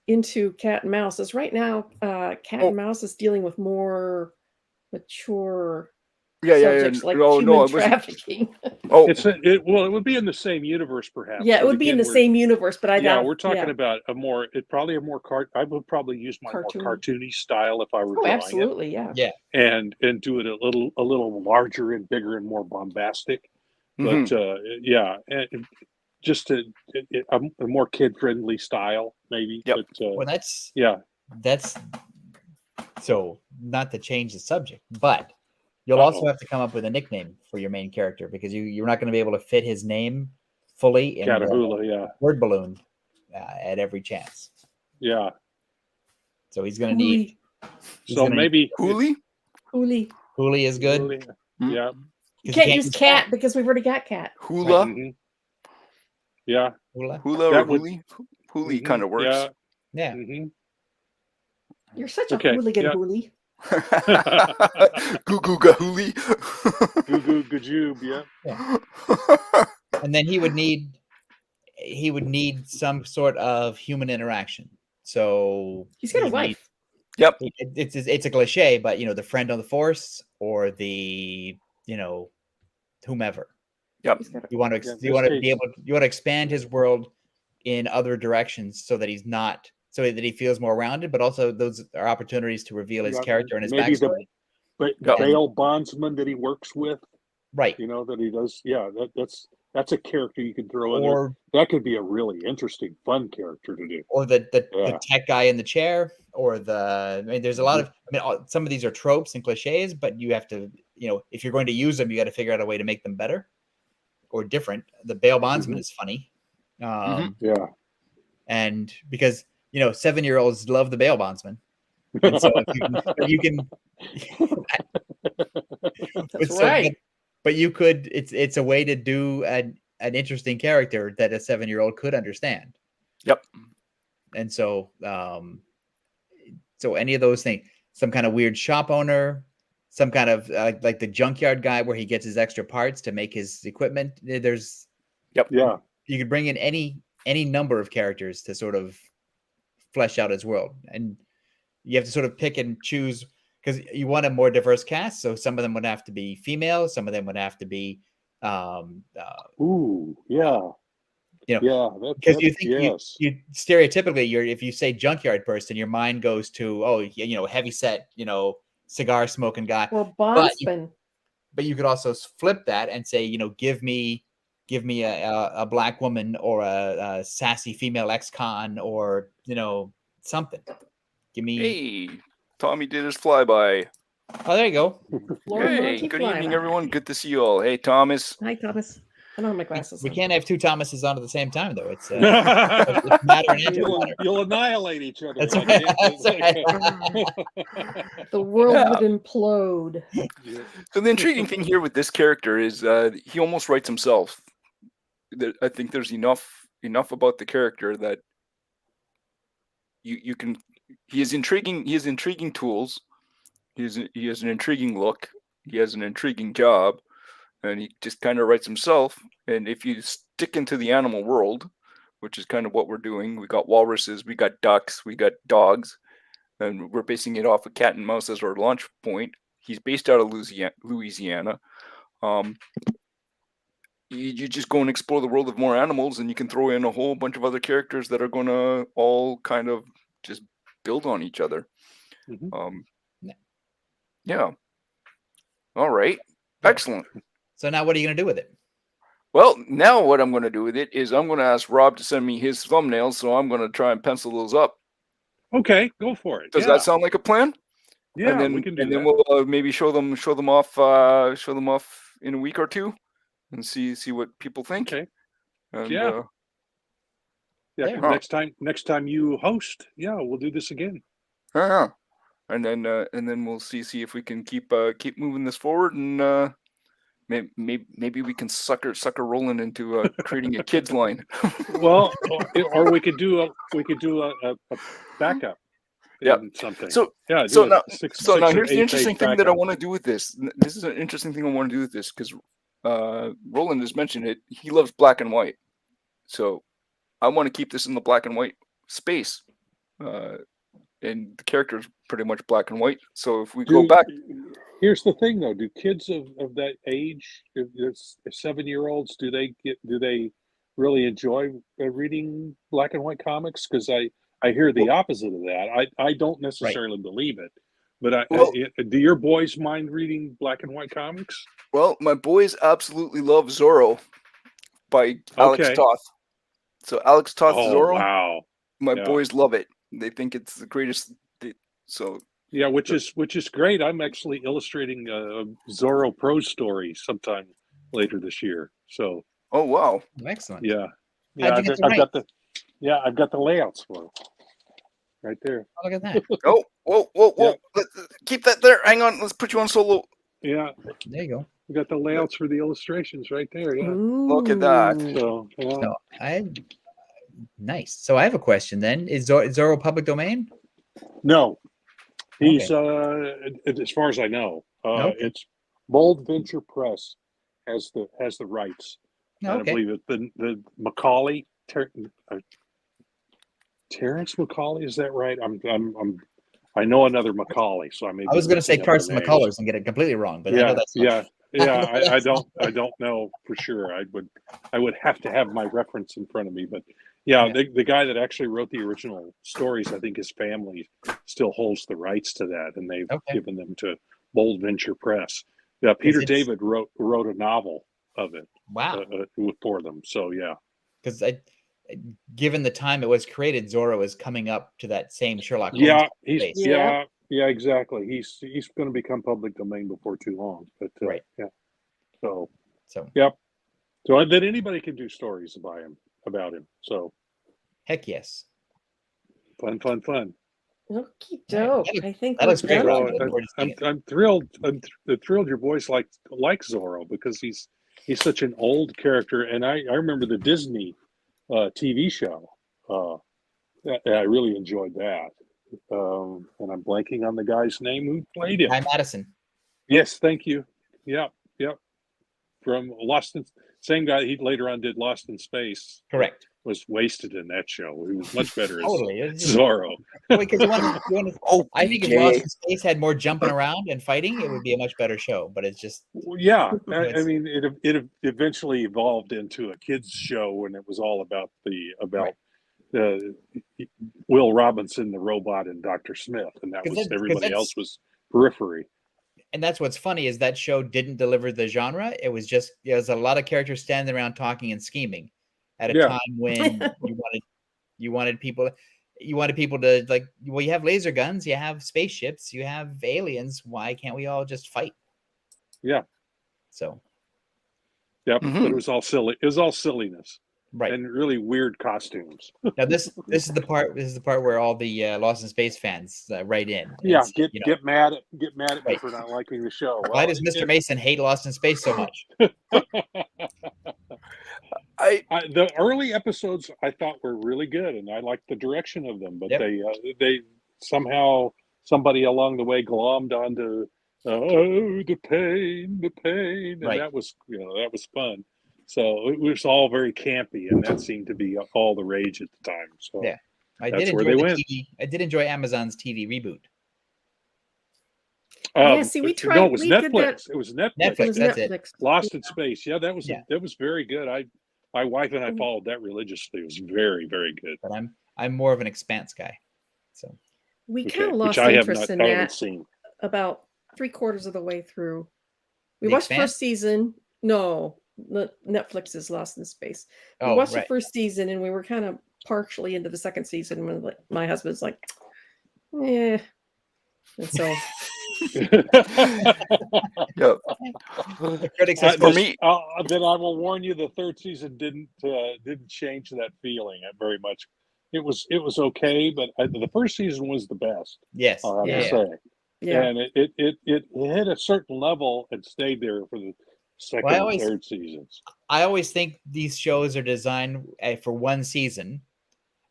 into Cat and Mouse is right now Cat and Mouse is dealing with more mature subjects like human trafficking. It would be in the same universe, perhaps. Yeah, it would be in the same universe, but we're talking about I would probably use my more cartoony style if I were drawing absolutely, it. And do it a little larger and bigger and more bombastic. But and just a more kid-friendly style, maybe. Yep. But, that's so not to change the subject, but you'll also have to come up with a nickname for your main character, because you're not going to be able to fit his name fully in the word balloon at every chance. Yeah. So he's going to need. Maybe Hoolie. Hoolie is good. Hoolie. Yeah. You can't use Cat because we've already got Cat. Hula. Mm-hmm. Yeah. Hula or Hoolie. Hoolie kind of works. Yeah. Mm-hmm. You're such a hooligan, Hoolie. Goo goo gahoolie. Goo goo gajoob, yeah. And then he would need some sort of human interaction. So he's got a wife. Yep. It's a cliche, but the friend on the force, or the whomever. Yep. You want to expand his world in other directions so that he feels more rounded, but also those are opportunities to reveal his character and his backstory. The bail bondsman that he works with, right? That he does. Yeah, that's a character you can throw in there. That could be a really interesting, fun character to do. Or the tech guy in the chair, or there's a lot of. Some of these are tropes and cliches, but you have to, if you're going to use them, you got to figure out a way to make them better or different. The bail bondsman is funny. And because 7-year-olds love the bail bondsman, and so you can that's right. But you could. It's a way to do an interesting character that a 7-year-old could understand. Yep. And so, so any of those things, some kind of weird shop owner, some kind of like the junkyard guy where he gets his extra parts to make his equipment. There's, you could bring in any number of characters to sort of flesh out his world, and you have to sort of pick and choose, because you want a more diverse cast. So some of them would have to be female, some of them would have to be because you think you stereotypically, if you say junkyard person, your mind goes to heavy set, cigar smoking guy, or bondsman. But you could also flip that and say, give me give me a black woman or a sassy female ex-con or something. Give me. Hey, Tommy did his flyby. Oh, there you go. Lauren Hey, Monty good Flyby. evening, everyone. Good to see you all. Hey, Thomas. Hi, Thomas. I don't have my glasses We on. can't have two Thomases on at the same time, though. It's matter and antimatter. You'll annihilate each other. That's like right. it. The world Yeah. would implode. So the intriguing thing here with this character is he almost writes himself. I think there's enough about the character that you can. He has intriguing tools. He has an intriguing look. He has an intriguing job, and he just kind of writes himself. And if you stick into the animal world, which is kind of what we're doing, we got walruses, we got ducks, we got dogs, and we're basing it off of cat and mouse as our launch point. He's based out of Louisiana. You just go and explore the world of more animals, and you can throw in a whole bunch of other characters that are going to all kind of just build on each other. Yeah. All right. Excellent. So now what are you going to do with it? Well, now what I'm going to do with it is I'm going to ask Rob to send me his thumbnails, so I'm going to try and pencil those up. Okay, go for it. Does that sound like a plan? Yeah, and then, we can do and that. then we'll maybe show them off in a week or two, and see what people think. Okay. And, Yeah. Yeah. Yeah. Next time you host, we'll do this again. Yeah. And then we'll see if we can keep moving this forward, and maybe we can sucker Roland into creating a kids line. Well, or we could do a backup. Yeah. Something. So yeah. So now, six now or here's the 8 interesting page thing that I backup. want to do with this. This is an interesting thing I want to do with this because Roland has mentioned it. He loves black and white, so I want to keep this in the black and white space. And the character is pretty much black and white. So if we go back, Here's the thing, though: do kids of that age, if 7-year-olds, do they really enjoy reading black and white comics? Because I hear the opposite of that. I don't necessarily believe it, but do your boys mind reading black and white comics? well, my boys absolutely love Zorro by Alex Toth. So Alex Toth Zorro. Wow! My boys love it. They think it's the greatest. Which is great. I'm actually illustrating Zorro prose story sometime later this year. So. Oh wow! Excellent. Yeah. How'd you get the rights? I've got the layouts for it. Right there. Oh, look at that. Oh, whoa! Keep that there. Hang on. Let's put you on solo. Yeah. There you go. We got the layouts for the illustrations right there. Yeah. Look at that. So, So nice. So I have a question then. Is Zorro public domain? No. He's as far as I know, it's Bold Venture Press has the rights. And I believe it the Macaulay Terrence Macaulay, is that right? I know another Macaulay, so I was going to say Carson McCullers and get it completely wrong, but I know that's I don't know for sure. I would have to have my reference in front of me, but the guy that actually wrote the original stories, I think his family still holds the rights to that, and they've given them to Bold Venture Press. Yeah, Peter David wrote a novel of it. Wow, for them. So because given the time it was created, Zorro is coming up to that same Sherlock Holmes space. Yeah, exactly. He's going to become public domain before too long. But So yep. So that anybody can do stories about him. So heck yes. Fun. Okie doke. I think that looks great, Rob. I'm thrilled. I'm thrilled your boys like Zorro because he's such an old character, and I remember the Disney TV show. I really enjoyed that. And I'm blanking on the guy's name who played him. Guy Madison. Yes, thank you. Yep. From same guy. He later on did Lost in Space. Correct. Was wasted in that show. He was much better Totally. as Zorro. Because I think if Lost in Space had more jumping around and fighting, it would be a much better show. But it's just I mean, it eventually evolved into a kids show when it was all about Will Robinson, the robot, and Dr. Smith, and that was everybody else was periphery. And that's what's funny is that show didn't deliver the genre. It was just a lot of characters standing around talking and scheming at a time when you wanted people to like, well, you have laser guns, you have spaceships, you have aliens. Why can't we all just fight? Yeah. So. Yep. But it was all silly. It was all silliness. Right. And really weird costumes. Now this is the part where all the Lost in Space fans write in. Yeah, get mad at me for not liking the show. Why does Mr. Mason hate Lost in Space so much? The early episodes I thought were really good, and I liked the direction of them. But they somehow somebody along the way glommed onto the pain, and that was fun. So it was all very campy, and that seemed to be all the rage at the time. So yeah, I that's did where enjoy they went. I did enjoy Amazon's TV reboot. See, we tried. No, it was we did Netflix. that. It was Netflix. Netflix, that's it. Lost in Space. Yeah, that was very good. My wife and I followed that religiously. It was very, very good. But I'm more of an Expanse guy. So we kind of lost interest in that about 3/4 of the way through. We watched the first season. No, Netflix is Lost in Space. We watched the first season, and we were kind of partially into the second season when my husband's like, and so. Yep. For me, then I will warn you: the third season didn't change that feeling very much. It was okay, but the first season was the best. Yes, I'll have to say. Yeah. And it hit a certain level and stayed there for the second and third seasons. I always think these shows are designed for one season,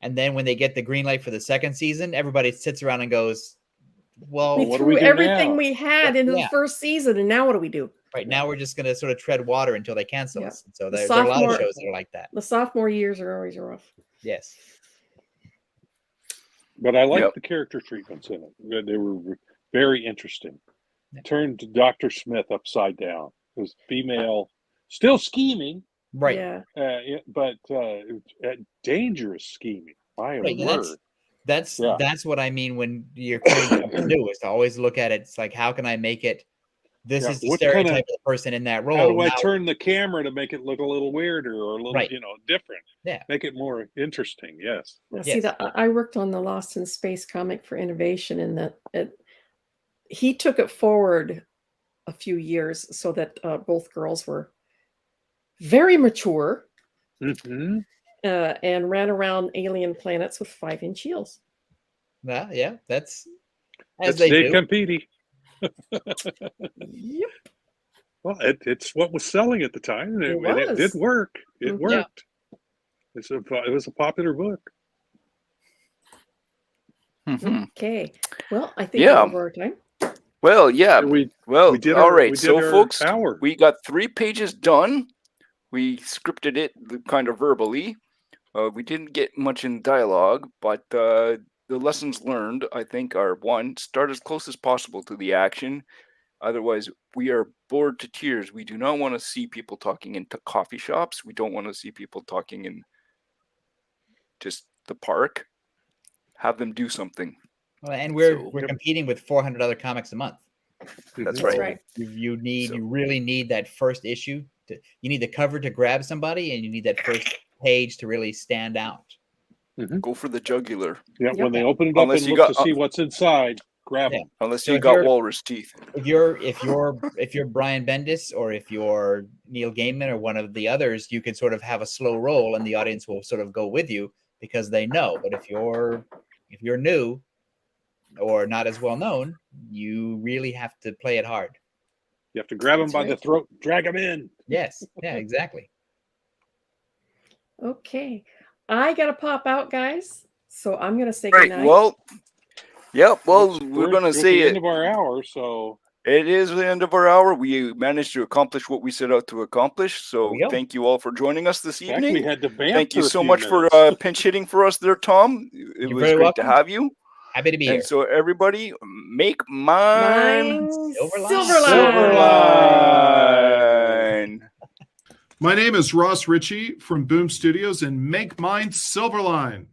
and then when they get the green light for the second season, everybody sits around and goes, well, we threw everything we had into the first season, and now what do we do? Right now, we're just going to sort of tread water until they cancel us. And so there are a lot of shows that are like that. The sophomore years are always rough. Yes. But I liked the character treatments in it. They were very interesting. Turned Dr. Smith upside down. It was female, still scheming. Right. Yeah. But dangerous scheming. My word. That's what I mean when you're creating something new, is to always look at it. It's like, how can I make it? This is the stereotype of the person in that role. How do I turn the camera to make it look a little weirder or a little, different? Yeah. Make it more interesting. Yes. Well, see, I worked on the Lost in Space comic for Innovation, and he took it forward a few years so that both girls were very mature. Mm-hmm. And ran around alien planets with 5-inch heels. Yeah, that's Dave Campiti. Yep. Well, it's what was selling at the time, and it did work. It worked. Yeah. It was a popular book. Mm-hmm. Okay. Well, I think we're over our time. Well, yeah. We did all right. So, our folks, hour. we got 3 pages done. We scripted it kind of verbally. We didn't get much in dialogue, but the lessons learned, I think, are 1, start as close as possible to the action. Otherwise, we are bored to tears. We do not want to see people talking in coffee shops. We don't want to see people talking in just the park. Have them do something. Well, and we're competing with 400 other comics a month. That's right. You really need that first issue. You need the cover to grab somebody, and you need that first page to really stand out. Mm-hmm. Go for the jugular. Yeah, when they open it up and look to see what's inside, grab them. Unless you got walrus teeth. If you're Brian Bendis, or if you're Neil Gaiman or one of the others, you can sort of have a slow roll, and the audience will sort of go with you because they know. But if you're new or not as well known, you really have to play it hard. You have to grab them by the throat, drag them in. Yes. Yeah, exactly. Okay. I got to pop out, guys. So I'm going to say goodnight. Well, we're going to say the end of our hour. So it is the end of our hour. We managed to accomplish what we set out to accomplish. So thank you all for joining us this evening. We had to thank you so much for pinch hitting for us there, Tom. It was great to have you. Happy to be here. And so everybody, make mine Silverline. My name is Ross Ritchie from Boom Studios, and make mine Silverline.